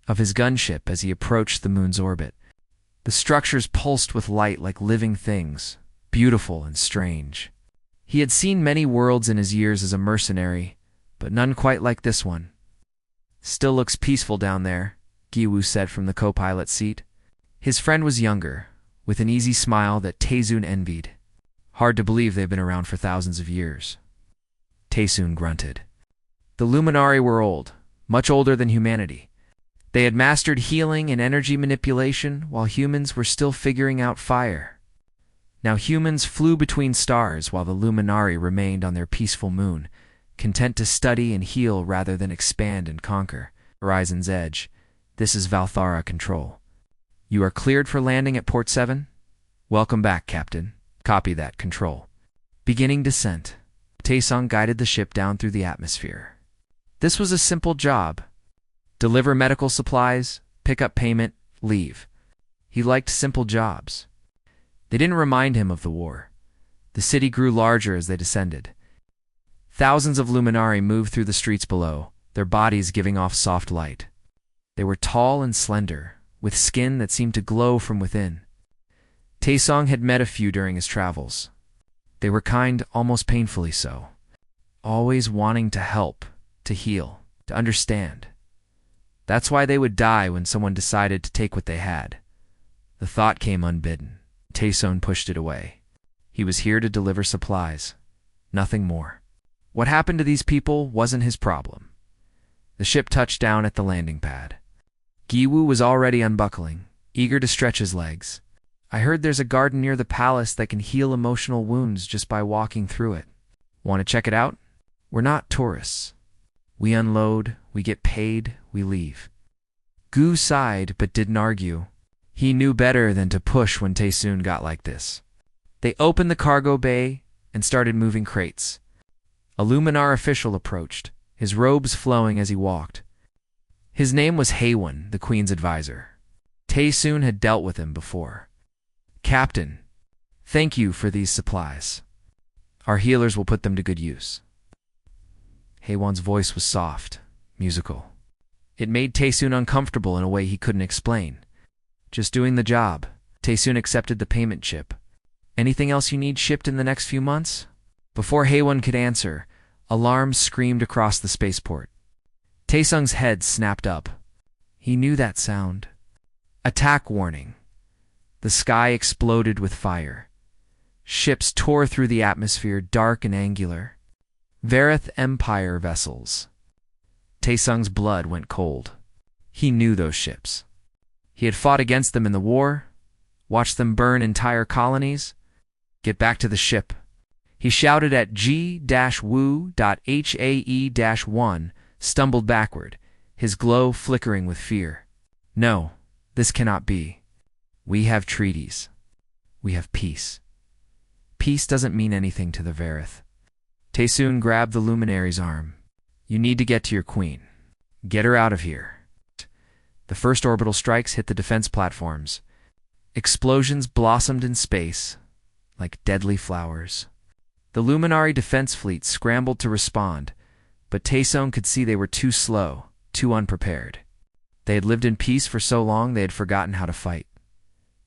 of his gunship as he approached the moon's orbit. The structures pulsed with light like living things, beautiful and strange. He had seen many worlds in his years as a mercenary, but none quite like this one. "Still looks peaceful down there," Giwu said from the co-pilot's seat. His friend was younger, with an easy smile that Taesoon envied. "Hard to believe they've been around for thousands of years." Taesoon grunted. The Luminari were old, much older than humanity. They had mastered healing and energy manipulation, while humans were still figuring out fire. Now humans flew between stars while the Luminari remained on their peaceful moon, content to study and heal rather than expand and conquer. Horizon's Edge. This is Valthara Control. You are cleared for landing at Port 7? Welcome back, Captain. Copy that, Control. Beginning descent. Taesung guided the ship down through the atmosphere. This was a simple job. Deliver medical supplies, pick up payment, leave. He liked simple jobs. They didn't remind him of the war. The city grew larger as they descended. Thousands of Luminari moved through the streets below, their bodies giving off soft light. They were tall and slender, with skin that seemed to glow from within. Taesung had met a few during his travels. They were kind, almost painfully so. Always wanting to help, to heal, to understand. That's why they would die when someone decided to take what they had. The thought came unbidden. Taesoon pushed it away. He was here to deliver supplies. Nothing more. What happened to these people wasn't his problem. The ship touched down at the landing pad. Giwu was already unbuckling, eager to stretch his legs. "I heard there's a garden near the palace that can heal emotional wounds just by walking through it. Want to check it out? We're not tourists. We unload, we get paid, we leave." Gu sighed but didn't argue. He knew better than to push when Taesoon got like this. They opened the cargo bay and started moving crates. A Luminar official approached, his robes flowing as he walked. His name was Haewon, the Queen's advisor. Taesoon had dealt with him before. "Captain, thank you for these supplies. Our healers will put them to good use." Haewon's voice was soft, musical. It made Taesoon uncomfortable in a way he couldn't explain. "Just doing the job." Taesoon accepted the payment chip. "Anything else you need shipped in the next few months?" Before Haewon could answer, alarms screamed across the spaceport. Taesung's head snapped up. He knew that sound. Attack warning. The sky exploded with fire. Ships tore through the atmosphere, dark and angular. Verith Empire vessels. Taesung's blood went cold. He knew those ships. He had fought against them in the war, watched them burn entire colonies. "Get back to the ship." He shouted at G-Wu.HAE-1, stumbled backward, his glow flickering with fear. "No, this cannot be. We have treaties. We have peace. Peace doesn't mean anything to the Verith." Taesoon grabbed the luminary's arm. "You need to get to your queen. Get her out of here." The first orbital strikes hit the defense platforms. Explosions blossomed in space, like deadly flowers. The Luminari defense fleet scrambled to respond, but Taesoon could see they were too slow, too unprepared. They had lived in peace for so long they had forgotten how to fight.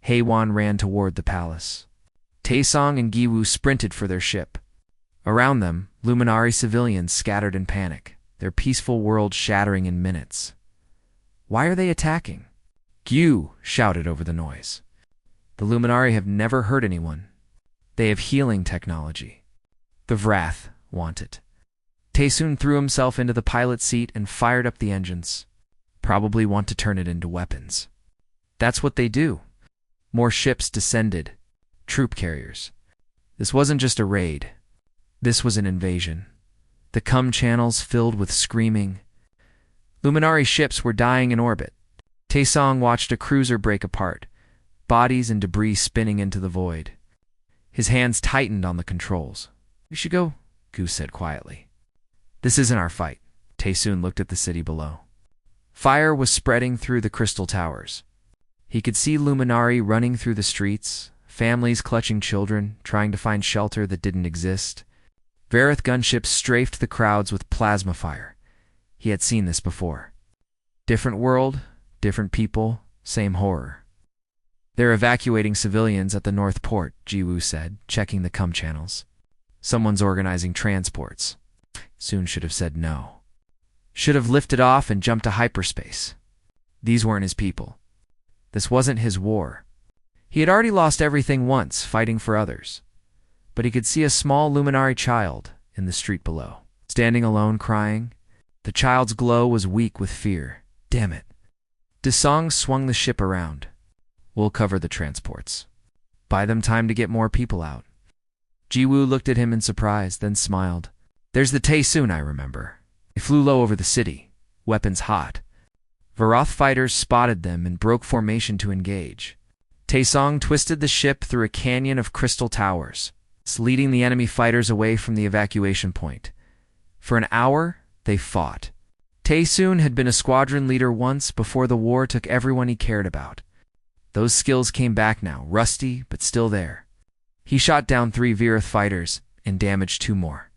Haewon ran toward the palace. Taesung and Giwu sprinted for their ship. Around them, Luminari civilians scattered in panic, their peaceful world shattering in minutes. Why are they attacking? Gyu shouted over the noise. The Luminari have never hurt anyone. They have healing technology. The Vrath want it. Taesoon threw himself into the pilot's seat and fired up the engines. Probably want to turn it into weapons. That's what they do. More ships descended. Troop carriers. This wasn't just a raid. This was an invasion. The channels filled with screaming. Luminari ships were dying in orbit. Taesung watched a cruiser break apart, bodies and debris spinning into the void. His hands tightened on the controls. "We should go," Gu said quietly. "This isn't our fight." Taesoon looked at the city below. Fire was spreading through the crystal towers. He could see Luminari running through the streets, families clutching children, trying to find shelter that didn't exist. Verith gunships strafed the crowds with plasma fire. He had seen this before. Different world, Different people, same horror. They're evacuating civilians at the North Port, Jiwoo said, checking the comm channels. Someone's organizing transports. Soon should have said no. Should have lifted off and jumped to hyperspace. These weren't his people. This wasn't his war. He had already lost everything once, fighting for others. But he could see a small luminary child in the street below, standing alone, crying. The child's glow was weak with fear. Damn it. Desong swung the ship around. We'll cover the transports. Buy them time to get more people out. Jiwoo looked at him in surprise, then smiled. There's the Taesoon I remember. They flew low over the city, weapons hot. Varoth fighters spotted them and broke formation to engage. Taesong twisted the ship through a canyon of crystal towers, leading the enemy fighters away from the evacuation point. For an hour, they fought. Taesoon had been a squadron leader once before the war took everyone he cared about. Those skills came back now, rusty but still there. He shot down 3 Varoth fighters and damaged 2 more.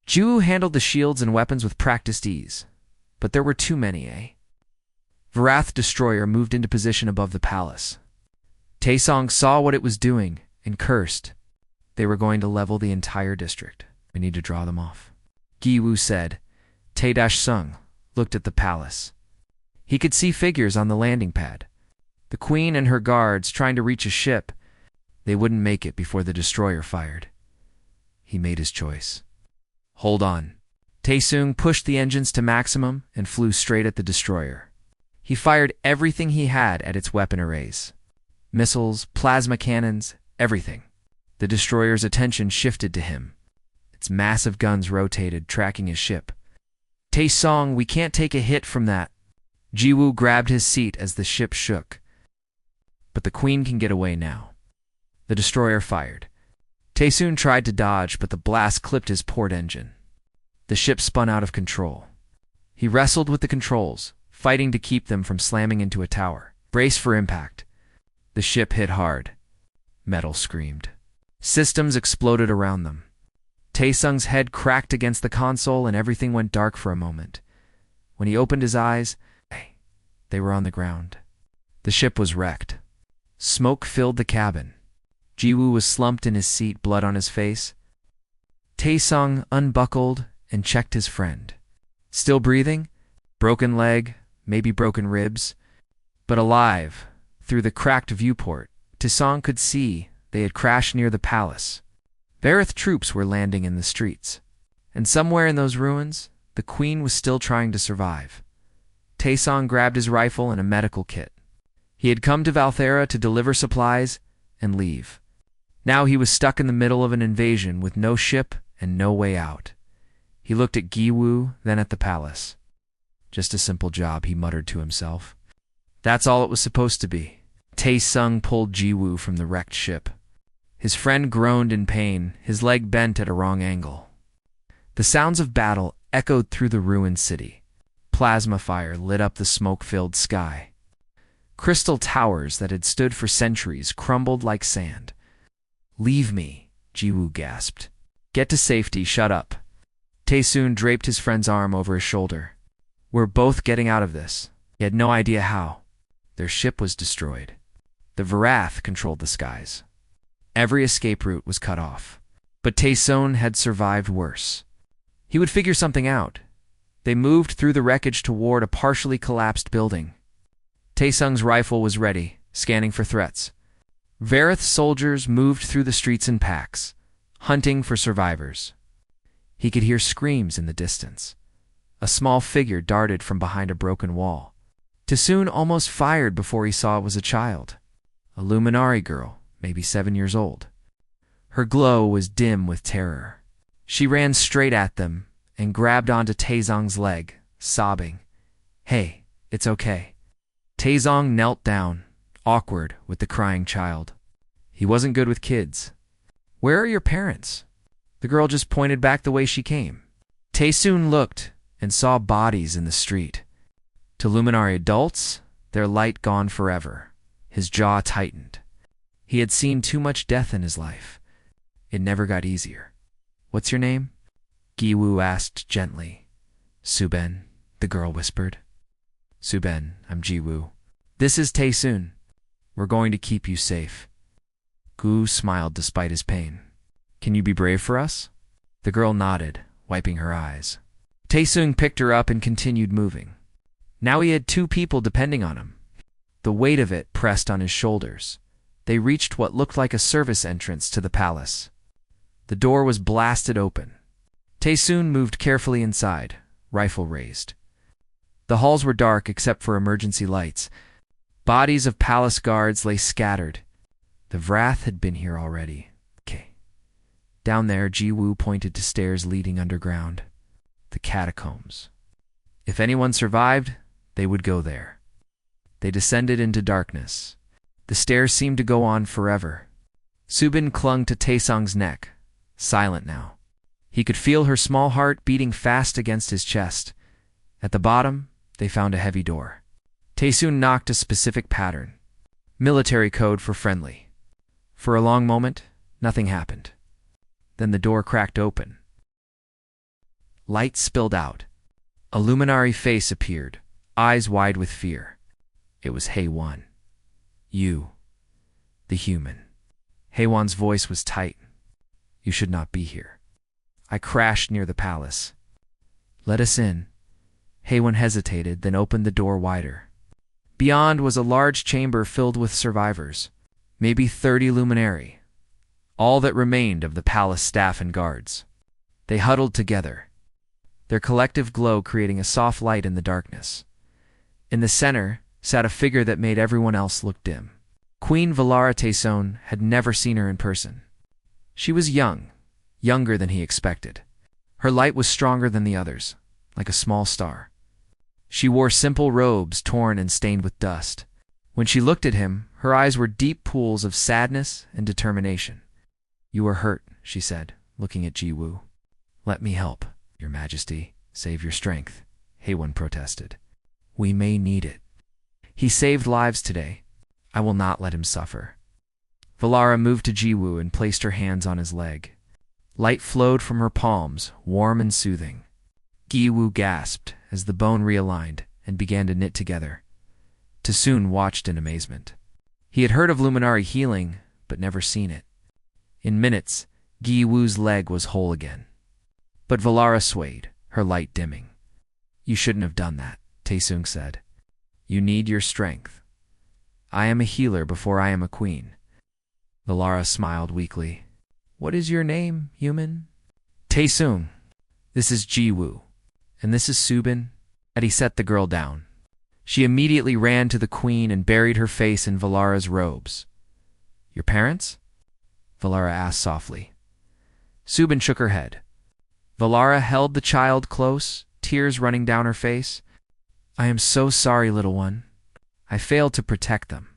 Jiwoo handled the shields and weapons with practiced ease, but there were too many, Varoth destroyer moved into position above the palace. Taesong saw what it was doing and cursed. They were going to level the entire district. We need to draw them off. Giwoo said. Tae-sung looked at the palace. He could see figures on the landing pad. The queen and her guards trying to reach a ship. They wouldn't make it before the destroyer fired. He made his choice. Hold on. Taesung pushed the engines to maximum and flew straight at the destroyer. He fired everything he had at its weapon arrays. Missiles, plasma cannons, everything. The destroyer's attention shifted to him. Its massive guns rotated, tracking his ship. Taesong, we can't take a hit from that. Jiwoo grabbed his seat as the ship shook. But the queen can get away now. The destroyer fired. Taesoon tried to dodge, but the blast clipped his port engine. The ship spun out of control. He wrestled with the controls, fighting to keep them from slamming into a tower. Brace for impact. The ship hit hard. Metal screamed. Systems exploded around them. Taesung's head cracked against the console and everything went dark for a moment. When he opened his eyes, they were on the ground. The ship was wrecked. Smoke filled the cabin. Jiwoo was slumped in his seat, blood on his face. Taesung unbuckled and checked his friend. Still breathing? Broken leg, maybe broken ribs. But alive. Through the cracked viewport, Taesung could see they had crashed near the palace. Varoth troops were landing in the streets. And somewhere in those ruins, the queen was still trying to survive. Taesung grabbed his rifle and a medical kit. He had come to Valthera to deliver supplies and leave. Now he was stuck in the middle of an invasion with no ship and no way out. He looked at Giwoo, then at the palace. Just a simple job, he muttered to himself. That's all it was supposed to be. Taesung pulled Jiwoo from the wrecked ship. His friend groaned in pain, his leg bent at a wrong angle. The sounds of battle echoed through the ruined city. Plasma fire lit up the smoke-filled sky. Crystal towers that had stood for centuries crumbled like sand. Leave me, Jiwoo gasped. Get to safety, shut up. Taesoon draped his friend's arm over his shoulder. We're both getting out of this. He had no idea how. Their ship was destroyed. The Varoth controlled the skies. Every escape route was cut off. But Taesoon had survived worse. He would figure something out. They moved through the wreckage toward a partially collapsed building. Taesung's rifle was ready, scanning for threats. Varoth soldiers moved through the streets in packs, hunting for survivors. He could hear screams in the distance. A small figure darted from behind a broken wall. Taesoon almost fired before he saw it was a child. A Luminari girl, maybe 7 years old. Her glow was dim with terror. She ran straight at them and grabbed onto Taesung's leg, sobbing. Hey, it's okay. Taesung knelt down, awkward with the crying child. He wasn't good with kids. Where are your parents? The girl just pointed back the way she came. Taesoon looked and saw bodies in the street. To Luminari adults, their light gone forever. His jaw tightened. He had seen too much death in his life. It never got easier. What's your name? Giwoo asked gently. Suben, the girl whispered. Suben, I'm Jiwoo. This is Taesoon. We're going to keep you safe. Gu smiled despite his pain. Can you be brave for us? The girl nodded, wiping her eyes. Taesoon picked her up and continued moving. Now he had 2 people depending on him. The weight of it pressed on his shoulders. They reached what looked like a service entrance to the palace. The door was blasted open. Taesoon moved carefully inside, rifle raised. The halls were dark except for emergency lights. Bodies of palace guards lay scattered. The Vrath had been here already. Down there, Ji-woo pointed to stairs leading underground. The catacombs. If anyone survived, they would go there. They descended into darkness. The stairs seemed to go on forever. Subin clung to Taesong's neck, silent now. He could feel her small heart beating fast against his chest. At the bottom, they found a heavy door. Taesoon knocked a specific pattern. Military code for friendly. For a long moment, nothing happened. Then the door cracked open. Light spilled out. A luminary face appeared, eyes wide with fear. It was Haewon. You, the human. Haewon's voice was tight. You should not be here. I crashed near the palace. Let us in. Haewon hesitated, then opened the door wider. Beyond was a large chamber filled with survivors, maybe 30 luminary. All that remained of the palace staff and guards. They huddled together, their collective glow creating a soft light in the darkness. In the center sat a figure that made everyone else look dim. Queen Valara Taesoon had never seen her in person. She was young, younger than he expected. Her light was stronger than the others, like a small star. She wore simple robes torn and stained with dust. When she looked at him, her eyes were deep pools of sadness and determination. You are hurt, she said, looking at Ji-woo. Let me help, Your Majesty. Save your strength, Haewon protested. We may need it. He saved lives today. I will not let him suffer. Valara moved to Ji-woo and placed her hands on his leg. Light flowed from her palms, warm and soothing. Ji-woo gasped as the bone realigned and began to knit together. Taesoon watched in amazement. He had heard of Luminari healing, but never seen it. In minutes, Ji-woo's leg was whole again. But Valara swayed, her light dimming. You shouldn't have done that, Taesoon said. You need your strength. I am a healer before I am a queen. Valara smiled weakly. What is your name, human? Taesoon. This is Ji-woo. And this is Subin. And he set the girl down. She immediately ran to the queen and buried her face in Valara's robes. Your parents? Valara asked softly. Subin shook her head. Valara held the child close, tears running down her face. I am so sorry, little one. I failed to protect them.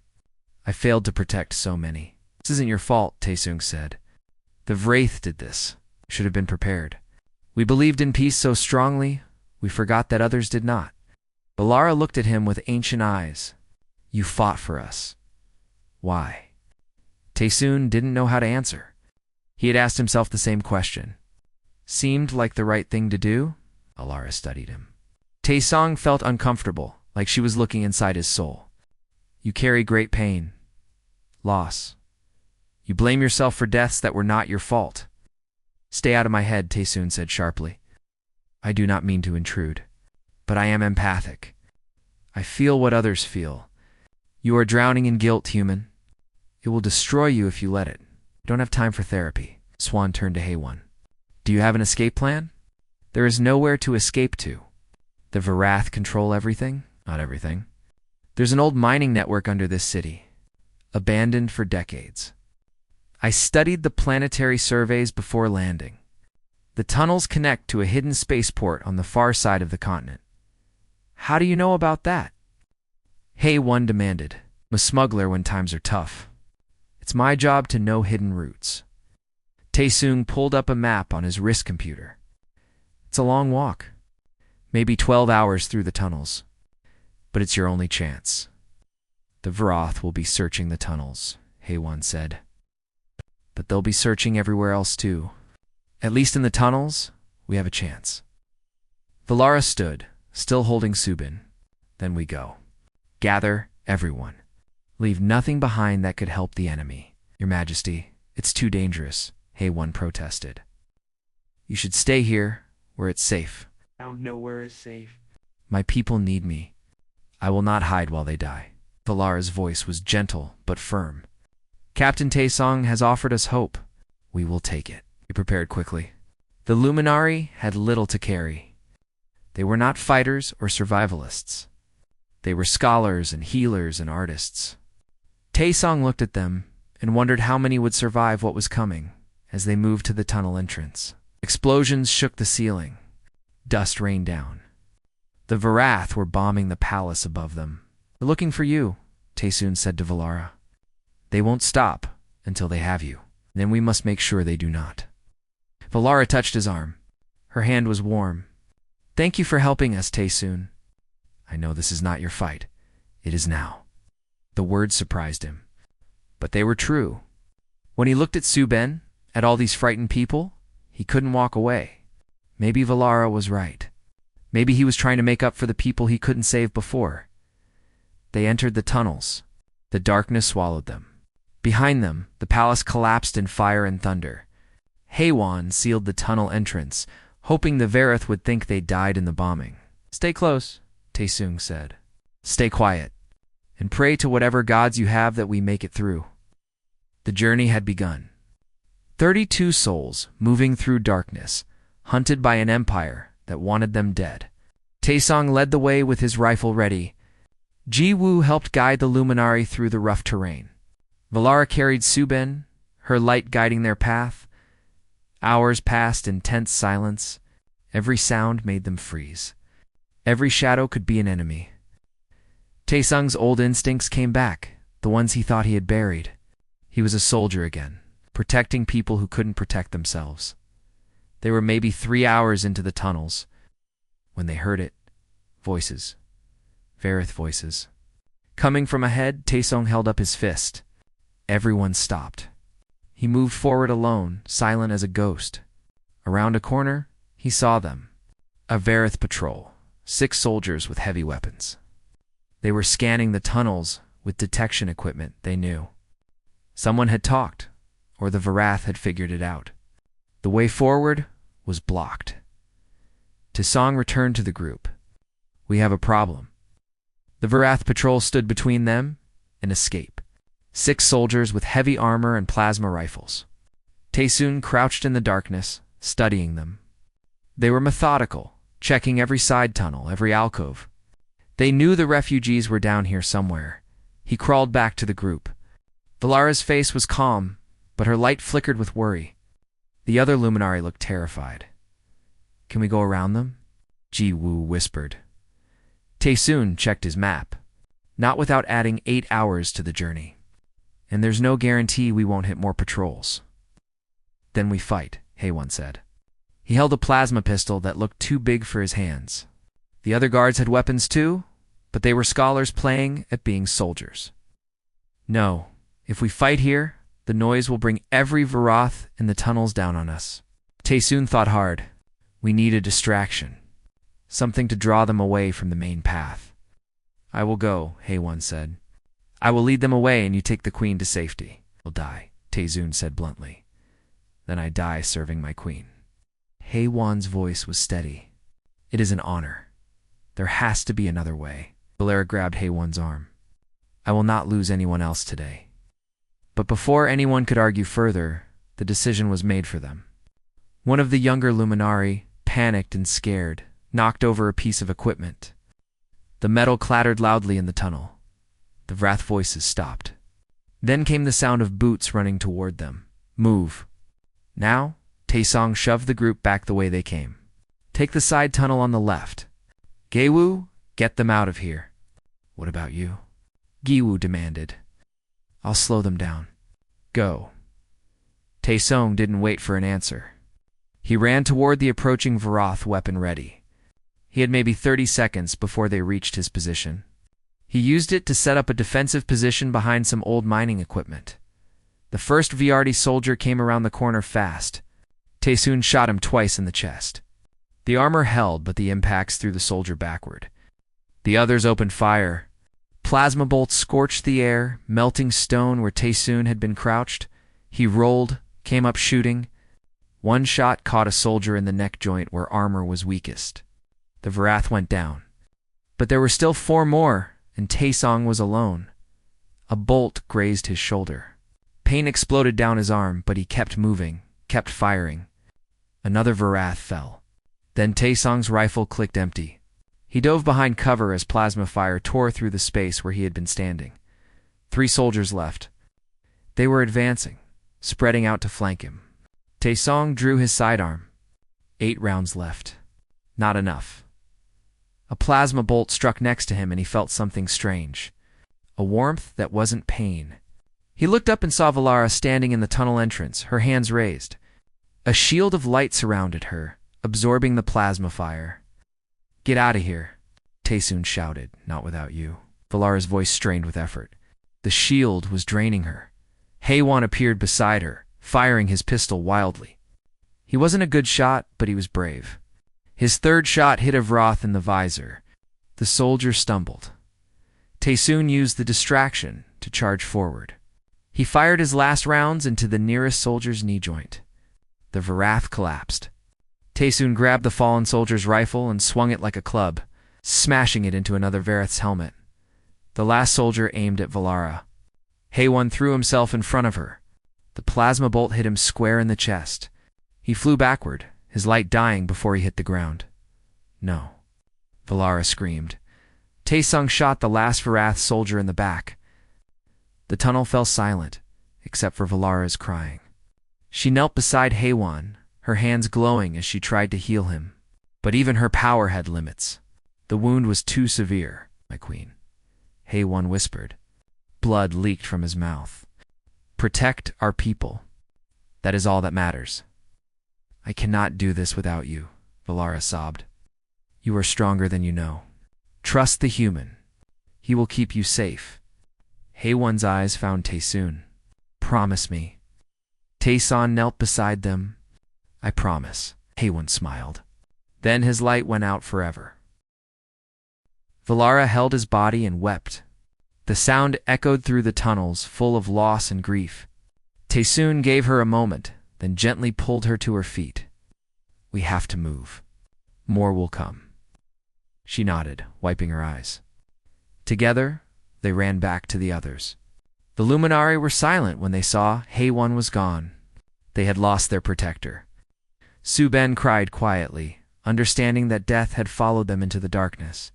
I failed to protect so many. This isn't your fault, Taesoon said. The Vraith did this. Should have been prepared. We believed in peace so strongly, we forgot that others did not. Valara looked at him with ancient eyes. You fought for us. Why? Taesoon didn't know how to answer. He had asked himself the same question. Seemed like the right thing to do? Valara studied him. Taesong felt uncomfortable, like she was looking inside his soul. You carry great pain. Loss. You blame yourself for deaths that were not your fault. Stay out of my head, Taesoon said sharply. I do not mean to intrude, but I am empathic. I feel what others feel. You are drowning in guilt, human. It will destroy you if you let it. Don't have time for therapy. Swan turned to Haewon. Do you have an escape plan? There is nowhere to escape to. The Varath control everything? Not everything. There's an old mining network under this city, abandoned for decades. I studied the planetary surveys before landing. The tunnels connect to a hidden spaceport on the far side of the continent. How do you know about that? Haewon demanded. I'm a smuggler when times are tough. It's my job to know hidden routes. Taesoon pulled up a map on his wrist computer. It's a long walk. Maybe 12 hours through the tunnels. But it's your only chance. The Vrath will be searching the tunnels, Haewon said. But they'll be searching everywhere else too. At least in the tunnels, we have a chance. Valara stood, still holding Subin. Then we go. Gather Everyone. Leave nothing behind that could help the enemy. Your Majesty, it's too dangerous, HFY protested. You should stay here, where it's safe. I don't know where it's safe. My people need me. I will not hide while they die. Valara's voice was gentle but firm. Captain Taesong has offered us hope. We will take it. He prepared quickly. The Luminari had little to carry. They were not fighters or survivalists. They were scholars and healers and artists. Taesong looked at them and wondered how many would survive what was coming as they moved to the tunnel entrance. Explosions shook the ceiling. Dust rained down. The Varath were bombing the palace above them. They're looking for you, Taesun said to Valara. They won't stop until they have you. Then we must make sure they do not. Valara touched his arm. Her hand was warm. Thank you for helping us, Taesun. I know this is not your fight. It is now. The words surprised him. But they were true. When he looked at Suben, at all these frightened people, he couldn't walk away. Maybe Valara was right. Maybe he was trying to make up for the people he couldn't save before. They entered the tunnels. The darkness swallowed them. Behind them, the palace collapsed in fire and thunder. HFY sealed the tunnel entrance, hoping the Vareth would think they died in the bombing. Stay close, Taesung said. Stay quiet, and pray to whatever gods you have that we make it through. The journey had begun. 32 souls moving through darkness, hunted by an empire that wanted them dead. Taesong led the way with his rifle ready. Ji-woo helped guide the Luminari through the rough terrain. Valara carried Suben, her light guiding their path. Hours passed in tense silence. Every sound made them freeze. Every shadow could be an enemy. Taesung's old instincts came back, the ones he thought he had buried. He was a soldier again, protecting people who couldn't protect themselves. They were maybe 3 hours into the tunnels when they heard it. Voices. Vareth voices. Coming from ahead, Taesung held up his fist. Everyone stopped. He moved forward alone, silent as a ghost. Around a corner, he saw them. A Vareth patrol, 6 soldiers with heavy weapons. They were scanning the tunnels with detection equipment they knew. Someone had talked, or the Varath had figured it out. The way forward was blocked. Taesong returned to the group. We have a problem. The Varath patrol stood between them and escape. 6 soldiers with heavy armor and plasma rifles. Taesun crouched in the darkness, studying them. They were methodical, checking every side tunnel, every alcove. They knew the refugees were down here somewhere. He crawled back to the group. Valara's face was calm, but her light flickered with worry. The other Luminari looked terrified. Can we go around them? Ji-woo whispered. Taesun checked his map. Not without adding 8 hours to the journey. And there's no guarantee we won't hit more patrols. Then we fight, HFY said. He held a plasma pistol that looked too big for his hands. The other guards had weapons too, but they were scholars playing at being soldiers. No, if we fight here, the noise will bring every Varath in the tunnels down on us. Taesun thought hard. We need a distraction. Something to draw them away from the main path. I will go, HFY said. I will lead them away and you take the queen to safety. I'll die, Taesun said bluntly. Then I die serving my queen. HFY's voice was steady. It is an honor. There has to be another way. Valara grabbed HFY's arm. I will not lose anyone else today. But before anyone could argue further, the decision was made for them. One of the younger Luminari, panicked and scared, knocked over a piece of equipment. The metal clattered loudly in the tunnel. The Varath voices stopped. Then came the sound of boots running toward them. Move. Now, Taesong shoved the group back the way they came. Take the side tunnel on the left. Gaewoo, get them out of here. What about you? Giwoo demanded. I'll slow them down. Go. Taesong didn't wait for an answer. He ran toward the approaching Varath, weapon ready. He had maybe 30 seconds before they reached his position. He used it to set up a defensive position behind some old mining equipment. The first Vyardi soldier came around the corner fast. Taesun shot him twice in the chest. The armor held, but the impacts threw the soldier backward. The others opened fire. Plasma bolts scorched the air, melting stone where Taesoon had been crouched. He rolled, came up shooting. One shot caught a soldier in the neck joint where armor was weakest. The Varath went down. But there were still 4 more, and Taesong was alone. A bolt grazed his shoulder. Pain exploded down his arm, but he kept moving, kept firing. Another Varath fell. Then Taesong's rifle clicked empty. He dove behind cover as plasma fire tore through the space where he had been standing. 3 soldiers left. They were advancing, spreading out to flank him. Taesong drew his sidearm. 8 rounds left. Not enough. A plasma bolt struck next to him and he felt something strange. A warmth that wasn't pain. He looked up and saw Valara standing in the tunnel entrance, her hands raised. A shield of light surrounded her, absorbing the plasma fire. "Get out of here," Taesoon shouted, "not without you." Valara's voice strained with effort. The shield was draining her. HFY appeared beside her, firing his pistol wildly. He wasn't a good shot, but he was brave. His 3rd shot hit Evert in the visor. The soldier stumbled. Taesoon used the distraction to charge forward. He fired his last rounds into the nearest soldier's knee joint. The Varath collapsed. Taesoon grabbed the fallen soldier's rifle and swung it like a club, smashing it into another Varath's helmet. The last soldier aimed at Valara. HFY threw himself in front of her. The plasma bolt hit him square in the chest. He flew backward, his light dying before he hit the ground. "No," Valara screamed. Taesong shot the last Varath soldier in the back. The tunnel fell silent, except for Valara's crying. She knelt beside HFY, her hands glowing as she tried to heal him. But even her power had limits. The wound was too severe, "My queen," HFY whispered. Blood leaked from his mouth. "Protect our people. That is all that matters." "I cannot do this without you," Valara sobbed. "You are stronger than you know. Trust the human. He will keep you safe." HFY's eyes found Taesoon. "Promise me." Taesoon knelt beside them. "I promise," HFY smiled. Then his light went out forever. Valara held his body and wept. The sound echoed through the tunnels, full of loss and grief. Taesoon gave her a moment, then gently pulled her to her feet. "We have to move. More will come." She nodded, wiping her eyes. Together, they ran back to the others. The Luminari were silent when they saw HFY was gone. They had lost their protector. Su-Ben cried quietly, understanding that death had followed them into the darkness.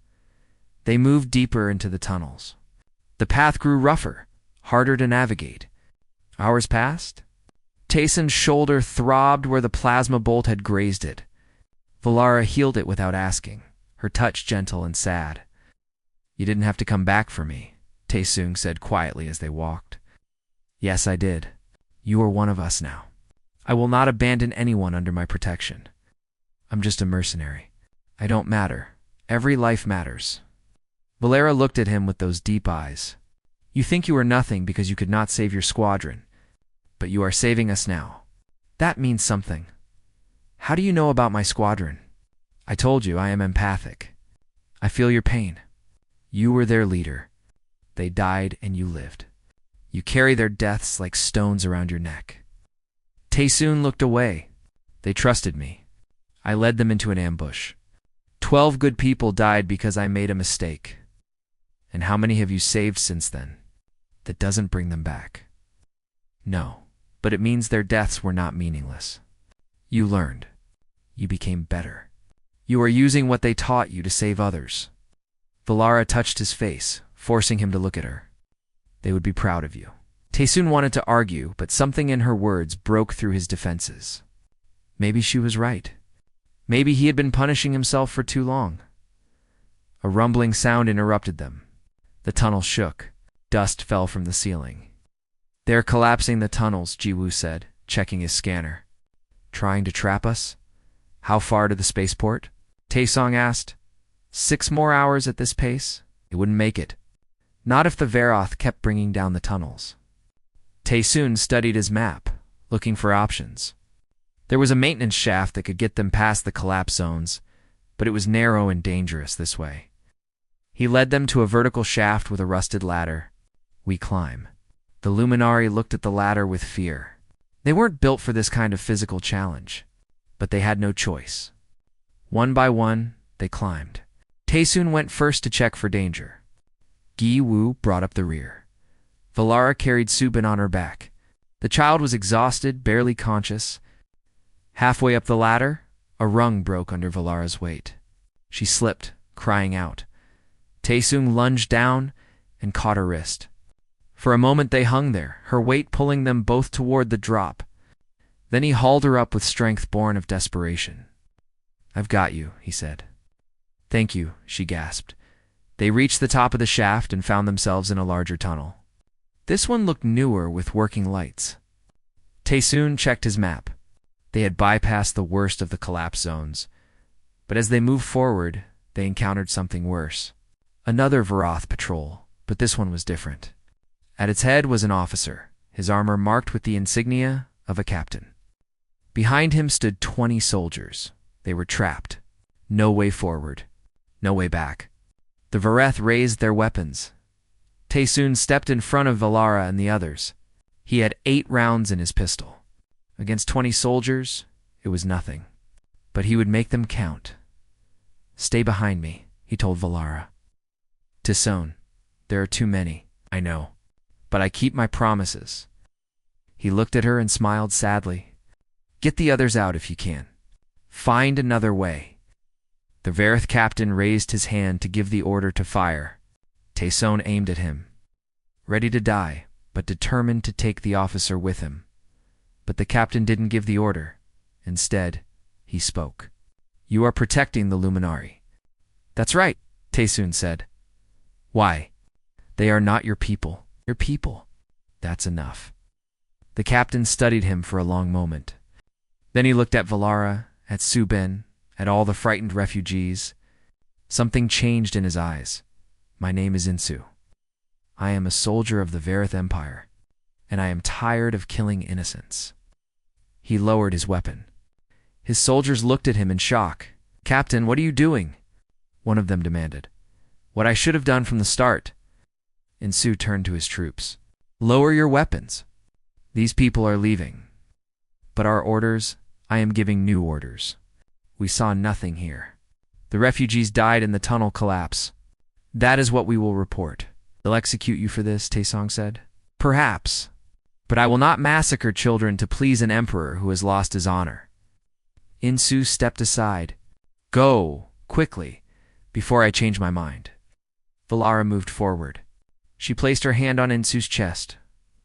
They moved deeper into the tunnels. The path grew rougher, harder to navigate. Hours passed. Taeson's shoulder throbbed where the plasma bolt had grazed it. Valara healed it without asking, her touch gentle and sad. "You didn't have to come back for me," Taesoon said quietly as they walked. "Yes, I did. You are one of us now. I will not abandon anyone under my protection. I'm just a mercenary. I don't matter. Every life matters." Valara looked at him with those deep eyes. "You think you are nothing because you could not save your squadron, but you are saving us now. That means something. How do you know about my squadron? I told you I am empathic. I feel your pain. You were their leader. They died and you lived. You carry their deaths like stones around your neck." Taesoon looked away. "They trusted me. I led them into an ambush. 12 good people died because I made a mistake. And how many have you saved since then? That doesn't bring them back." "No, but it means their deaths were not meaningless. You learned. You became better. You are using what they taught you to save others." Valara touched his face, forcing him to look at her. "They would be proud of you." Taesoon wanted to argue, but something in her words broke through his defenses. Maybe she was right. Maybe he had been punishing himself for too long. A rumbling sound interrupted them. The tunnel shook. Dust fell from the ceiling. "They're collapsing the tunnels," Jiwoo said, checking his scanner. "Trying to trap us? How far to the spaceport?" Taesong asked. 6 more hours at this pace? It wouldn't make it. Not if the Varath kept bringing down the tunnels. Taesoon studied his map, looking for options. There was a maintenance shaft that could get them past the collapse zones, but it was narrow and dangerous this way. He led them to a vertical shaft with a rusted ladder. We climb. The Luminari looked at the ladder with fear. They weren't built for this kind of physical challenge, but they had no choice. One by one, they climbed. Taesoon went first to check for danger. Gi Woo brought up the rear. Valara carried Subin on her back. The child was exhausted, barely conscious. Halfway up the ladder, a rung broke under Valara's weight. She slipped, crying out. Taesoon lunged down and caught her wrist. For a moment they hung there, her weight pulling them both toward the drop. Then he hauled her up with strength born of desperation. "I've got you," he said. "Thank you," she gasped. They reached the top of the shaft and found themselves in a larger tunnel. This one looked newer with working lights. Taesoon checked his map. They had bypassed the worst of the collapse zones. But as they moved forward, they encountered something worse. Another Varath patrol, but this one was different. At its head was an officer, his armor marked with the insignia of a captain. Behind him stood 20 soldiers. They were trapped. No way forward. No way back. The Vareth raised their weapons. Taesoon stepped in front of Valara and the others. He had 8 rounds in his pistol. Against 20 soldiers, it was nothing. But he would make them count. "Stay behind me," he told Valara. "Taesoon, there are too many, I know. But I keep my promises." He looked at her and smiled sadly. "Get the others out if you can. Find another way." The Vareth captain raised his hand to give the order to fire. Taesoon aimed at him, ready to die, but determined to take the officer with him. But the captain didn't give the order. Instead, he spoke. "You are protecting the Luminari." "That's right," Taesoon said. "Why?" "They are not your people. Your people. That's enough." The captain studied him for a long moment. Then he looked at Valara, at Subin, at all the frightened refugees. Something changed in his eyes. "My name is Insu. I am a soldier of the Vareth Empire, and I am tired of killing innocents." He lowered his weapon. His soldiers looked at him in shock. "Captain, what are you doing?" one of them demanded. "What I should have done from the start." Insu turned to his troops. "Lower your weapons. These people are leaving. But our orders, I am giving new orders. We saw nothing here. The refugees died in the tunnel collapse. That is what we will report." "They'll execute you for this," Taesong said. "Perhaps. But I will not massacre children to please an emperor who has lost his honor." Insu stepped aside. "Go, quickly, before I change my mind." Valara moved forward. She placed her hand on Insu's chest,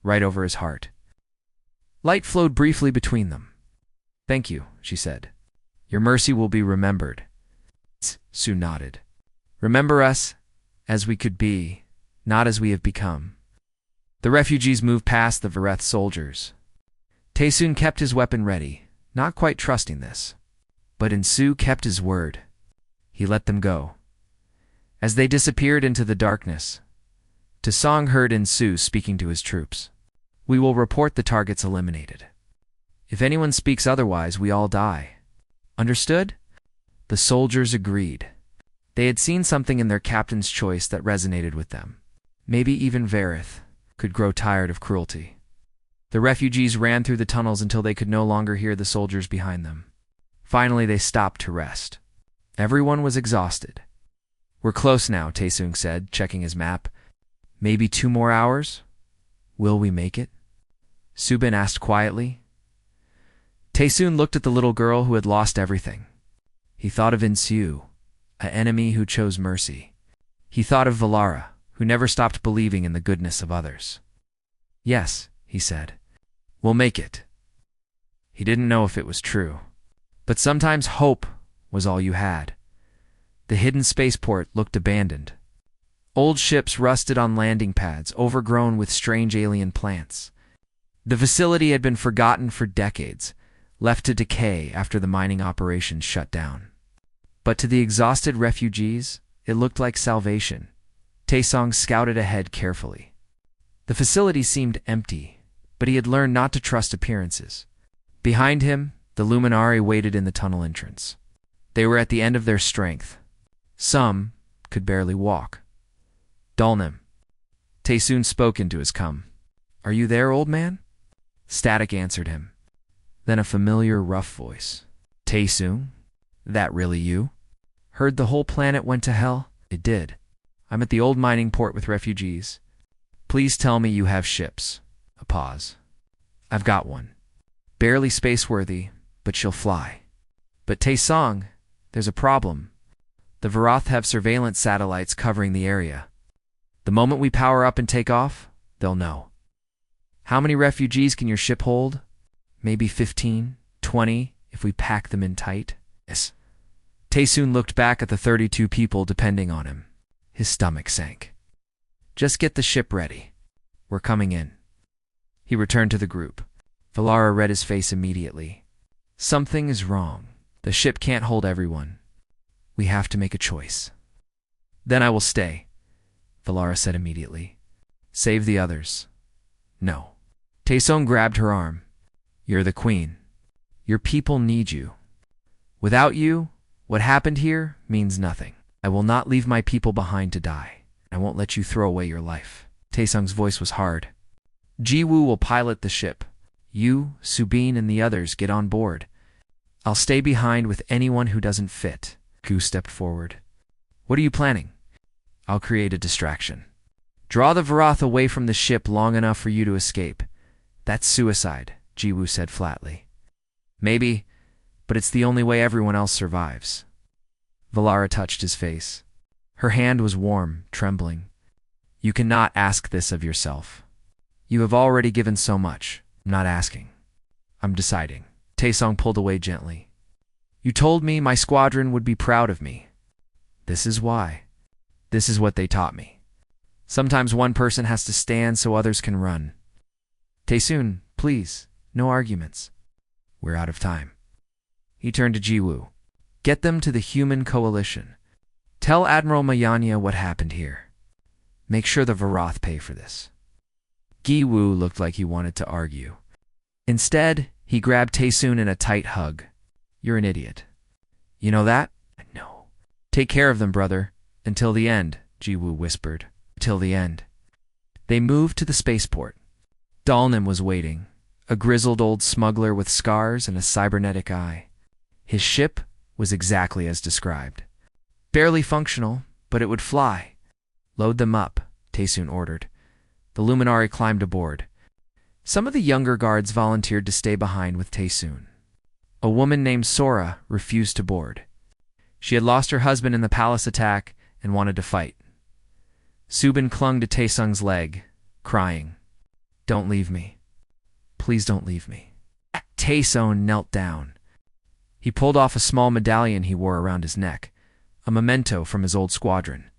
right over his heart. Light flowed briefly between them. "Thank you," she said. "Your mercy will be remembered." Su nodded. "Remember us as we could be, not as we have become." The refugees moved past the Vareth soldiers. Taesoon kept his weapon ready, not quite trusting this. But Insu kept his word. He let them go. As they disappeared into the darkness, Taesong heard Insu speaking to his troops. "We will report the targets eliminated. If anyone speaks otherwise, we all die. Understood?" The soldiers agreed. They had seen something in their captain's choice that resonated with them. Maybe even Vareth could grow tired of cruelty. The refugees ran through the tunnels until they could no longer hear the soldiers behind them. Finally, they stopped to rest. Everyone was exhausted. "We're close now," Taesung said, checking his map. "Maybe 2 more hours? Will we make it?" Subin asked quietly. Taesoon looked at the little girl who had lost everything. He thought of Insu, an enemy who chose mercy. He thought of Valara, who never stopped believing in the goodness of others. "Yes," he said, "we'll make it." He didn't know if it was true. But sometimes hope was all you had. The hidden spaceport looked abandoned. Old ships rusted on landing pads, overgrown with strange alien plants. The facility had been forgotten for decades, left to decay after the mining operations shut down. But to the exhausted refugees, it looked like salvation. Taesong scouted ahead carefully. The facility seemed empty, but he had learned not to trust appearances. Behind him, the Luminari waited in the tunnel entrance. They were at the end of their strength. Some could barely walk. Dalnim. Tae-soon spoke into his cum. Are you there, old man? Static answered him. Then a familiar, rough voice. Tae-soon? That really you? Heard the whole planet went to hell? It did. I'm at the old mining port with refugees. Please tell me you have ships. A pause. I've got one. Barely space-worthy, but she'll fly. But Tae-sung, there's a problem. The Varoth have surveillance satellites covering the area. The moment we power up and take off, they'll know. How many refugees can your ship hold? Maybe 15, 20, if we pack them in tight. Yes. Tae-soon looked back at the 32 people depending on him. His stomach sank. Just get the ship ready. We're coming in. He returned to the group. Valara read his face immediately. Something is wrong. The ship can't hold everyone. We have to make a choice. Then I will stay, Valara said immediately. Save the others. No. Tae-sung grabbed her arm. You're the queen. Your people need you. Without you, what happened here means nothing. I will not leave my people behind to die. I won't let you throw away your life. Tae-sung's voice was hard. Ji-woo will pilot the ship. You, Subin, and the others get on board. I'll stay behind with anyone who doesn't fit. Gu stepped forward. What are you planning? I'll create a distraction. Draw the Varoth away from the ship long enough for you to escape. That's suicide, Ji-woo said flatly. Maybe, but it's the only way everyone else survives. Valara touched his face. Her hand was warm, trembling. You cannot ask this of yourself. You have already given so much. I'm not asking. I'm deciding. Tae-sung pulled away gently. You told me my squadron would be proud of me. This is why. This is what they taught me. Sometimes one person has to stand so others can run. Tae-soon, please, no arguments. We're out of time. He turned to Ji-woo. Get them to the human coalition. Tell Admiral Mayanya what happened here. Make sure the Varoth pay for this. Gi-woo looked like he wanted to argue. Instead, he grabbed Tae-soon in a tight hug. You're an idiot. You know that? No. Take care of them, brother. Until the end, Ji-woo whispered. Till the end. They moved to the spaceport. Dalnim was waiting, a grizzled old smuggler with scars and a cybernetic eye. His ship was exactly as described. Barely functional, but it would fly. Load them up, Tae-soon ordered. The Luminari climbed aboard. Some of the younger guards volunteered to stay behind with Tae-soon. A woman named Sora refused to board. She had lost her husband in the palace attack and wanted to fight. Subin clung to Tae-sung's leg, crying, Don't leave me. Please don't leave me. Tae-sung knelt down. He pulled off a small medallion he wore around his neck, a memento from his old squadron.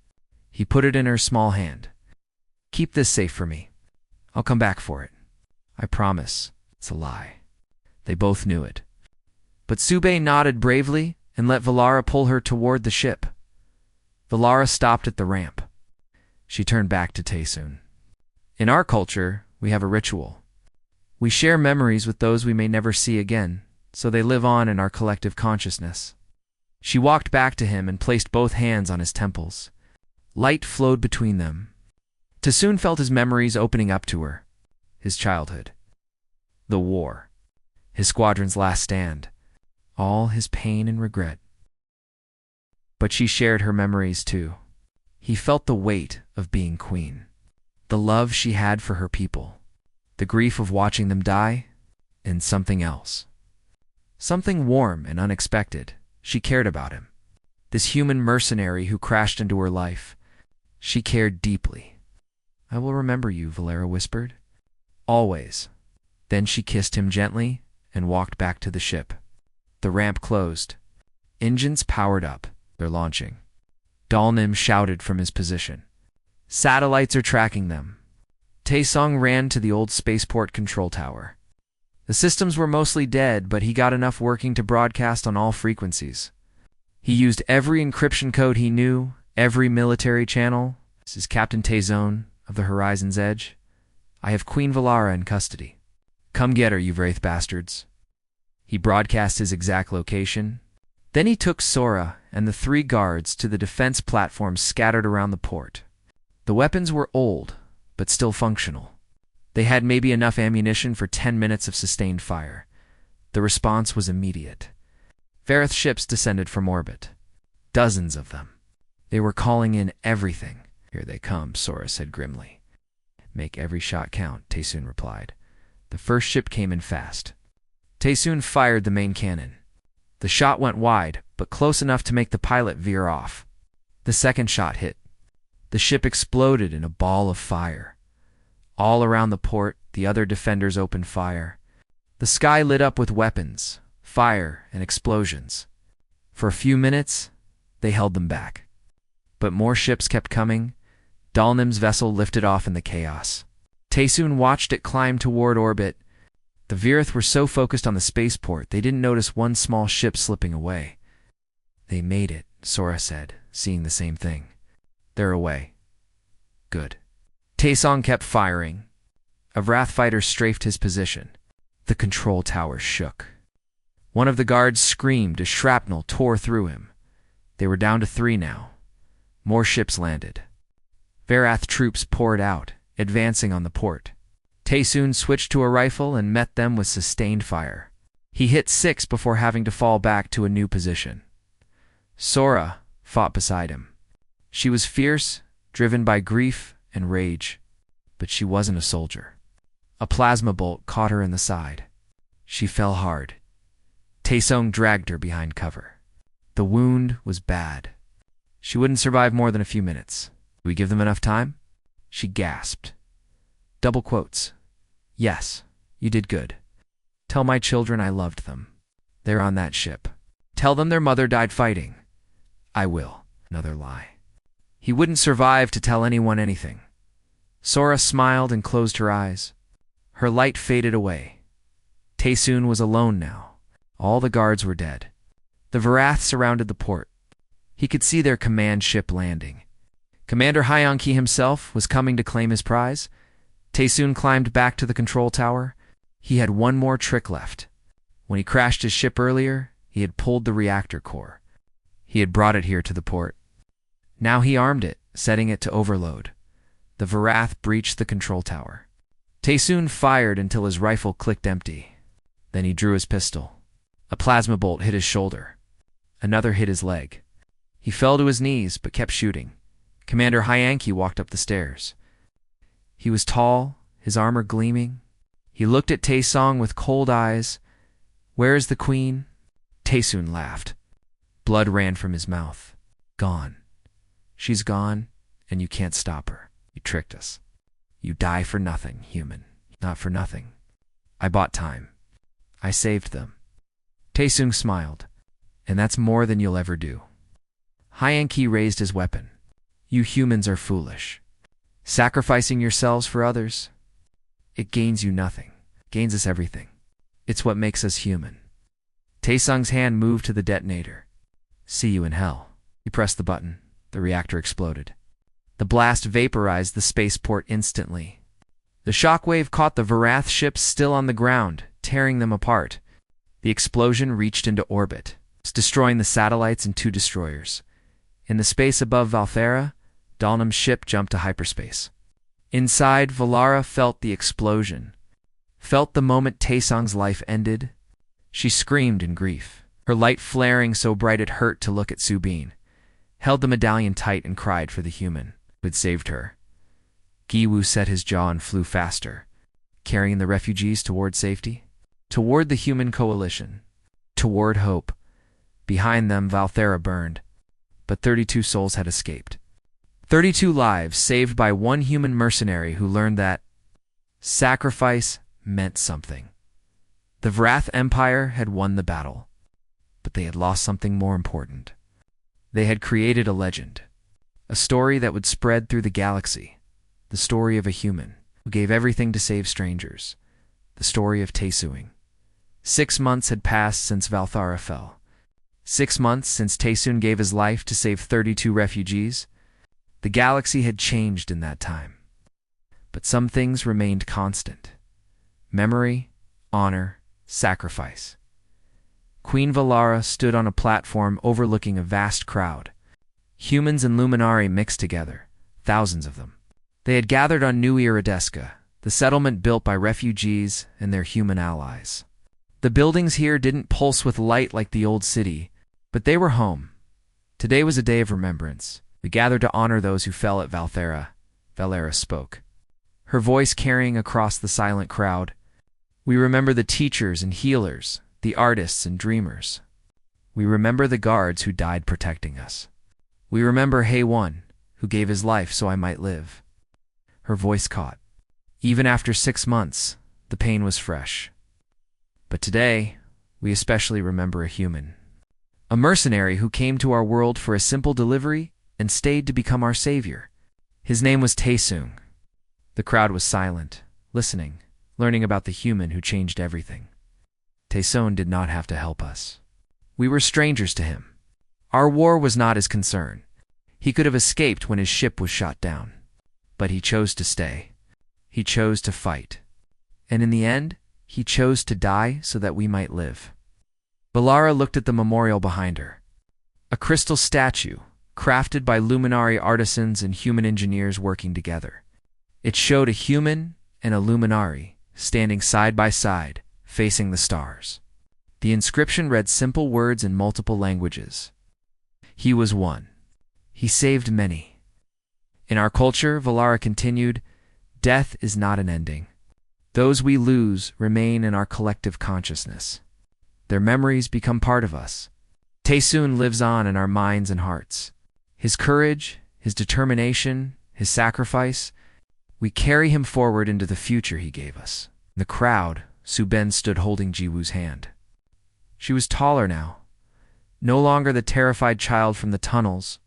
He put it in her small hand. Keep this safe for me. I'll come back for it. I promise. It's a lie. They both knew it. But Sube nodded bravely and let Valara pull her toward the ship. Valara stopped at the ramp. She turned back to Tae-soon. In our culture, we have a ritual. We share memories with those we may never see again, so they live on in our collective consciousness. She walked back to him and placed both hands on his temples. Light flowed between them. Tae-soon felt his memories opening up to her. His childhood. The war. His squadron's last stand. All his pain and regret. But she shared her memories too. He felt the weight of being queen. The love she had for her people. The grief of watching them die. And something else. Something warm and unexpected. She cared about him. This human mercenary who crashed into her life. She cared deeply. I will remember you, Valara whispered. Always. Then she kissed him gently and walked back to the ship. The ramp closed. Engines powered up. They're launching. Dalnim shouted from his position. Satellites are tracking them. Tae-sung ran to the old spaceport control tower. The systems were mostly dead, but he got enough working to broadcast on all frequencies. He used every encryption code he knew, every military channel. This is Captain Tae-zone of the Horizon's Edge. I have Queen Valara in custody. Come get her, you Wraith bastards. He broadcast his exact location. Then he took Sora and the 3 guards to the defense platforms scattered around the port. The weapons were old, but still functional. They had maybe enough ammunition for 10 minutes of sustained fire. The response was immediate. Everyt ships descended from orbit. Dozens of them. They were calling in everything. "Here they come," Sora said grimly. "Make every shot count," Taesoon replied. The first ship came in fast. Taesoon fired the main cannon. The shot went wide, but close enough to make the pilot veer off. The second shot hit. The ship exploded in a ball of fire. All around the port, the other defenders opened fire. The sky lit up with weapons, fire, and explosions. For a few minutes, they held them back. But more ships kept coming. Dalnim's vessel lifted off in the chaos. Taesoon watched it climb toward orbit. The Everyt were so focused on the spaceport, they didn't notice one small ship slipping away. "They made it," Sora said, seeing the same thing. "They're away." "Good." Taesong kept firing. A Wrath fighter strafed his position. The control tower shook. One of the guards screamed as shrapnel tore through him. They were down to 3 now. More ships landed. Everyt troops poured out, advancing on the port. Taesoon switched to a rifle and met them with sustained fire. He hit 6 before having to fall back to a new position. Sora fought beside him. She was fierce, driven by grief and rage, but she wasn't a soldier. A plasma bolt caught her in the side. She fell hard. Taesong dragged her behind cover. The wound was bad. She wouldn't survive more than a few minutes. "Do we give them enough time?" She gasped. Double quotes. "Yes, you did good. Tell my children I loved them. They're on that ship. Tell them their mother died fighting." "I will." Another lie. He wouldn't survive to tell anyone anything. Sora smiled and closed her eyes. Her light faded away. Taesoon was alone now. All the guards were dead. The Everyt surrounded the port. He could see their command ship landing. Commander Hyeonki himself was coming to claim his prize. Taesoon climbed back to the control tower. He had one more trick left. When he crashed his ship earlier, he had pulled the reactor core. He had brought it here to the port. Now he armed it, setting it to overload. The Everyt breached the control tower. Taesoon fired until his rifle clicked empty. Then he drew his pistol. A plasma bolt hit his shoulder. Another hit his leg. He fell to his knees, but kept shooting. Commander Hyeonki walked up the stairs. He was tall, his armor gleaming. He looked at Taesong with cold eyes. "Where is the queen?" Taesoon laughed. Blood ran from his mouth. "Gone. She's gone, and you can't stop her. You tricked us. You die for nothing, human. Not for nothing. I bought time. I saved them." Taesung smiled. "And that's more than you'll ever do." Hyeonki raised his weapon. "You humans are foolish. Sacrificing yourselves for others, it gains you nothing. It gains us everything. It's what makes us human." Taesung's hand moved to the detonator. "See you in hell." He pressed the button. The reactor exploded. The blast vaporized the spaceport instantly. The shockwave caught the Everyt ships still on the ground, tearing them apart. The explosion reached into orbit, destroying the satellites and 2 destroyers. In the space above Valthera, Dalnim's ship jumped to hyperspace. Inside, Valara felt the explosion, felt the moment Taesong's life ended. She screamed in grief, her light flaring so bright it hurt to look at Subin, held the medallion tight and cried for the human who had saved her. Giwu set his jaw and flew faster, carrying the refugees toward safety, toward the human coalition, toward hope. Behind them, Valthera burned, but 32 souls had escaped. 32 lives saved by one human mercenary who learned that sacrifice meant something. The Everyt Empire had won the battle, but they had lost something more important. They had created a legend, a story that would spread through the galaxy, the story of a human who gave everything to save strangers, the story of Taesuing. 6 months had passed since Valthara fell. 6 months since Taesoon gave his life to save 32 refugees. The galaxy had changed in that time. But some things remained constant. Memory, honor, sacrifice. Queen Valara stood on a platform overlooking a vast crowd. Humans and Luminari mixed together, thousands of them. They had gathered on New Irideska, the settlement built by refugees and their human allies. The buildings here didn't pulse with light like the old city, but they were home. Today was a day of remembrance. We gathered to honor those who fell at Valthera. Valera spoke, her voice carrying across the silent crowd. We remember the teachers and healers, the artists and dreamers. We remember the guards who died protecting us. We remember Hay-One, who gave his life so I might live. Her voice caught. Even after 6 months, the pain was fresh. But today, we especially remember a human. A mercenary who came to our world for a simple delivery and stayed to become our savior. His name was Taesung. The crowd was silent, listening, learning about the human who changed everything. Taesung did not have to help us. We were strangers to him. Our war was not his concern. He could have escaped when his ship was shot down. But he chose to stay. He chose to fight. And in the end, he chose to die so that we might live. Valara looked at the memorial behind her. A crystal statue, crafted by luminary artisans and human engineers working together. It showed a human and a luminary standing side by side, facing the stars. The inscription read simple words in multiple languages. He was one. He saved many. In our culture, Valara continued, death is not an ending. Those we lose remain in our collective consciousness. Their memories become part of us. Taesung lives on in our minds and hearts. His courage, his determination, his sacrifice, we carry him forward into the future he gave us. In the crowd, Suben stood holding Jiwoo's hand. She was taller now, no longer the terrified child from the tunnels.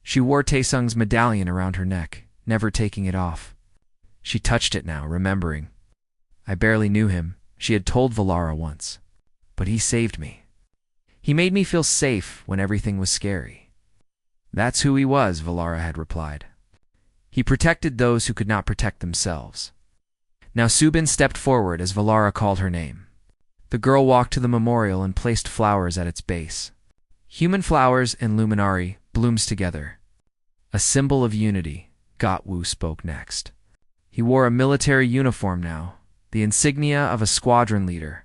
She wore Taesung's medallion around her neck, never taking it off. She touched it now, remembering. I barely knew him, she had told Valara once. But he saved me. He made me feel safe when everything was scary. That's who he was, Valara had replied. He protected those who could not protect themselves. Now Subin stepped forward as Valara called her name. The girl walked to the memorial and placed flowers at its base. Human flowers and luminari blooms together. A symbol of unity, Gotwoo spoke next. He wore a military uniform now, the insignia of a squadron leader.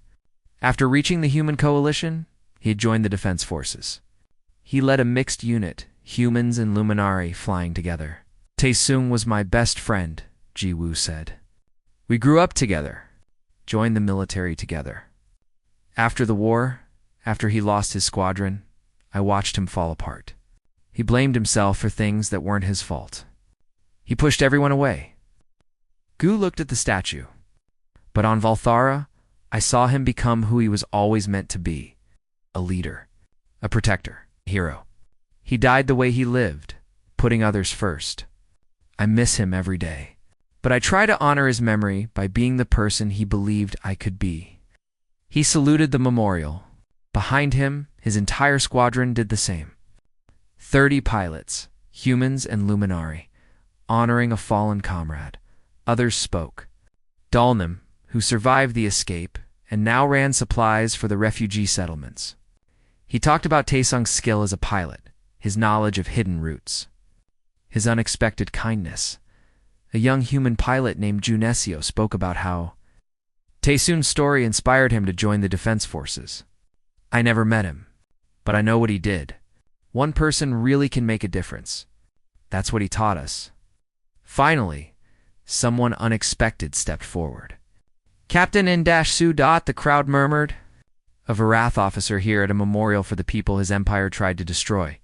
After reaching the human coalition, he had joined the defense forces. He led a mixed unit, humans and luminari flying together. Taesung was my best friend, Jiwoo said. We grew up together, joined the military together. After the war, after he lost his squadron, I watched him fall apart. He blamed himself for things that weren't his fault. He pushed everyone away. Gu looked at the statue. But on Valthara, I saw him become who he was always meant to be. A leader, a protector, a hero. He died the way he lived, putting others first. I miss him every day. But I try to honor his memory by being the person he believed I could be. He saluted the memorial. Behind him, his entire squadron did the same. 30 pilots, humans and luminari, honoring a fallen comrade. Others spoke. Dalnim, who survived the escape and now ran supplies for the refugee settlements. He talked about Taesung's skill as a pilot, his knowledge of hidden routes, his unexpected kindness. A young human pilot named Junesio spoke about how Taesung's story inspired him to join the defense forces. I never met him, but I know what he did. One person really can make a difference. That's what he taught us. Finally, someone unexpected stepped forward. Captain N-Su. The crowd murmured. A Varath officer here at a memorial for the people his empire tried to destroy.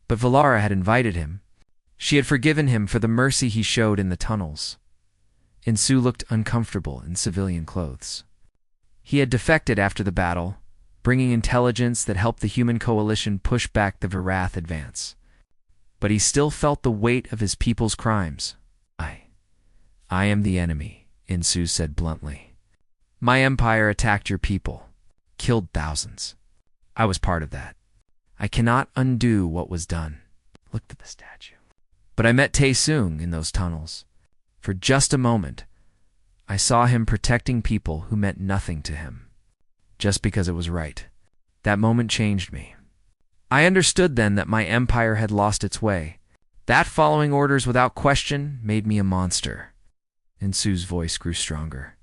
But Valara had invited him. She had forgiven him for the mercy he showed in the tunnels. Insu looked uncomfortable in civilian clothes. He had defected after the battle, bringing intelligence that helped the human coalition push back the Varath advance. But he still felt the weight of his people's crimes. I am the enemy, Insu said bluntly. My empire attacked your people, killed thousands. I was part of that. I cannot undo what was done. Looked at the statue. But I met Taesung in those tunnels. For just a moment, I saw him protecting people who meant nothing to him, just because it was right. That moment changed me. I understood then that my empire had lost its way, That following orders without question made me a monster. Insu's voice grew stronger.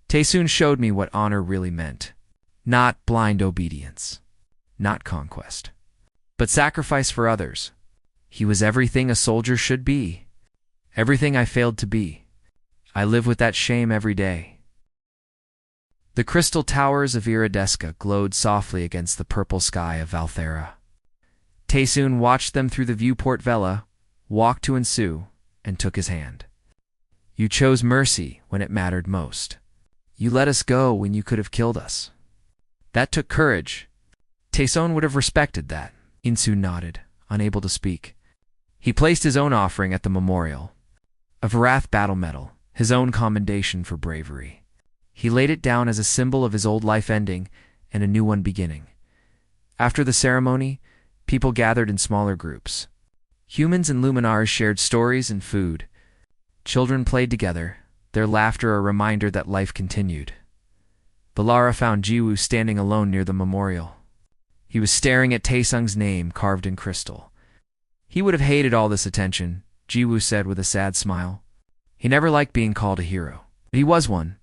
Taesoon showed me what honor really meant. Not blind obedience. Not conquest. But sacrifice for others. He was everything a soldier should be. Everything I failed to be. I live with that shame every day. The crystal towers of Irideska glowed softly against the purple sky of Valthera. Taesoon watched them through the viewport vela, walked to Insu, and took his hand. You chose mercy when it mattered most. You let us go when you could have killed us. That took courage. Taesoon would have respected that. Insu nodded, unable to speak. He placed his own offering at the memorial. A Varath battle medal, his own commendation for bravery. He laid it down as a symbol of his old life ending and a new one beginning. After the ceremony, people gathered in smaller groups. Humans and Luminaries shared stories and food. Children played together, their laughter a reminder that life continued. Valara found Jiwoo standing alone near the memorial. He was staring at Taesung's name carved in crystal. He would have hated all this attention, Jiwoo said with a sad smile. He never liked being called a hero. But he was one,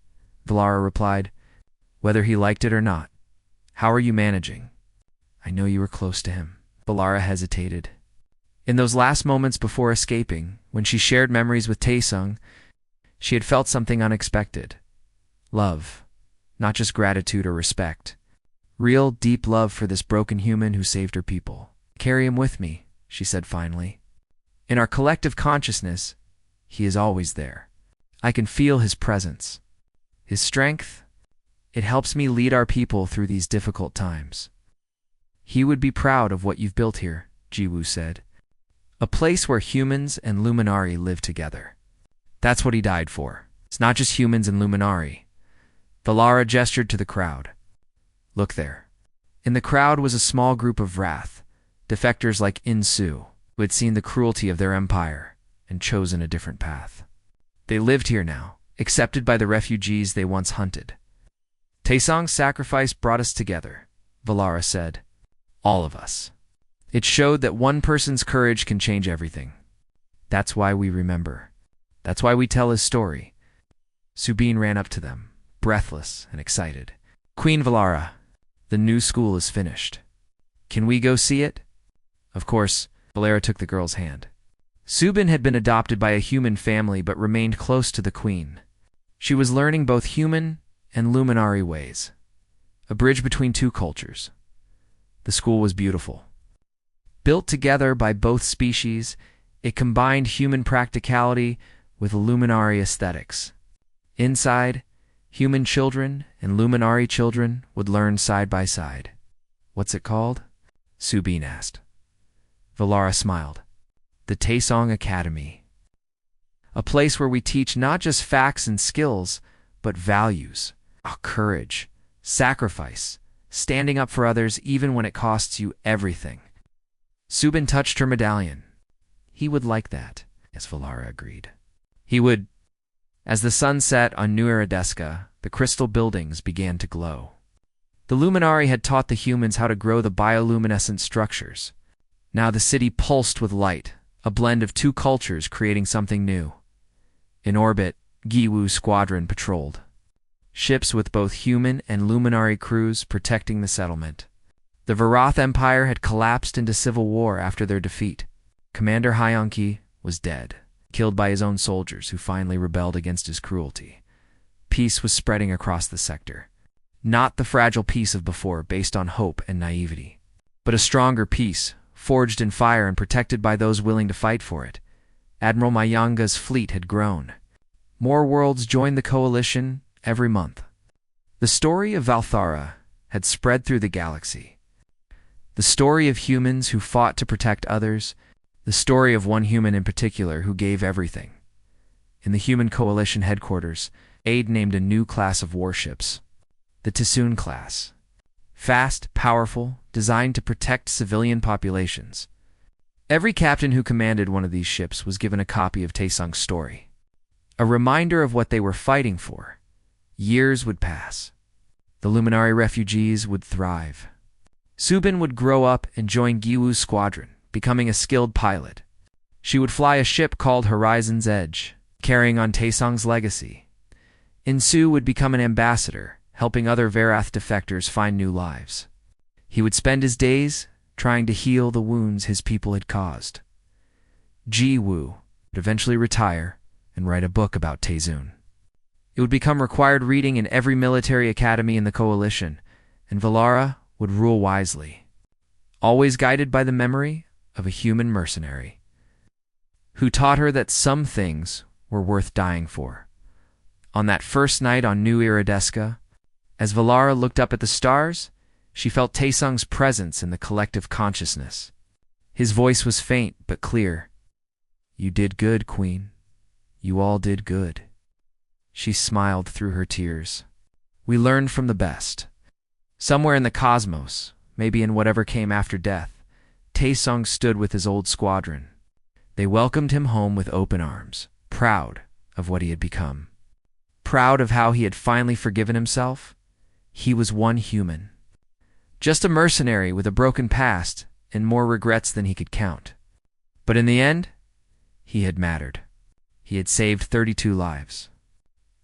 Valara replied, whether he liked it or not. How are you managing? I know you were close to him. Valara hesitated. In those last moments before escaping, when she shared memories with Taesung, she had felt something unexpected. Love, not just gratitude or respect. Real, deep love for this broken human who saved her people. Carry him with me, she said finally. In our collective consciousness, he is always there. I can feel his presence. His strength, it helps me lead our people through these difficult times. He would be proud of what you've built here, Jiwoo said. A place where humans and Luminari live together. That's what he died for. It's not just humans and Luminari. Valara gestured to the crowd. Look there. In the crowd was a small group of Wrath, defectors like Insu, who had seen the cruelty of their empire and chosen a different path. They lived here now, accepted by the refugees they once hunted. Taesung's sacrifice brought us together, Valara said. All of us. It showed that one person's courage can change everything. That's why we remember. That's why we tell his story. Subin ran up to them, breathless and excited. Queen Valara, the new school is finished. Can we go see it? Of course, Valara took the girl's hand. Subin had been adopted by a human family but remained close to the queen. She was learning both human and Luminari ways. A bridge between two cultures. The school was beautiful. Built together by both species, it combined human practicality with Luminari aesthetics. Inside, human children and Luminari children would learn side by side. What's it called? Subin asked. Valara smiled. The Taesung Academy. A place where we teach not just facts and skills, but values, courage, sacrifice, standing up for others even when it costs you everything. Subin touched her medallion. He would like that, as Valara agreed. He would. As the sun set on New Irideska, the crystal buildings began to glow. The Luminari had taught the humans how to grow the bioluminescent structures. Now the city pulsed with light, a blend of two cultures creating something new. In orbit, Giwoo's squadron patrolled. Ships with both human and Luminari crews protecting the settlement. The Varath Empire had collapsed into civil war after their defeat. Commander Hyunki was dead, killed by his own soldiers who finally rebelled against his cruelty. Peace was spreading across the sector. Not the fragile peace of before based on hope and naivety, but a stronger peace, forged in fire and protected by those willing to fight for it. Admiral Mayanga's fleet had grown. More worlds joined the coalition every month. The story of Valthara had spread through the galaxy. The story of humans who fought to protect others, the story of one human in particular who gave everything. In the Human Coalition headquarters, Aid named a new class of warships, the Taesoon class. Fast, powerful, designed to protect civilian populations. Every captain who commanded one of these ships was given a copy of Taesung's story. A reminder of what they were fighting for. Years would pass. The Luminari refugees would thrive. Subin would grow up and join Giwoo's squadron, becoming a skilled pilot. She would fly a ship called Horizon's Edge, carrying on Taesong's legacy. Insu would become an ambassador, helping other Verath defectors find new lives. He would spend his days trying to heal the wounds his people had caused. Ji Woo would eventually retire and write a book about Taezun. It would become required reading in every military academy in the coalition, and Valara would rule wisely, always guided by the memory of a human mercenary who taught her that some things were worth dying for. On that first night on New Irideska, as Valara looked up at the stars, she felt Taesong's presence in the collective consciousness. His voice was faint but clear. "You did good, Queen. You all did good." She smiled through her tears. "We learned from the best." Somewhere in the cosmos, maybe in whatever came after death, Taesong stood with his old squadron. They welcomed him home with open arms, proud of what he had become. Proud of how he had finally forgiven himself. He was one human. Just a mercenary with a broken past and more regrets than he could count. But in the end, he had mattered. He had saved 32 lives.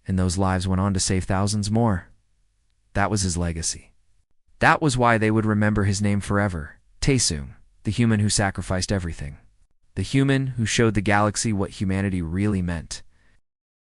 And those lives went on to save thousands more. That was his legacy. That was why they would remember his name forever. Taesung, the human who sacrificed everything. The human who showed the galaxy what humanity really meant.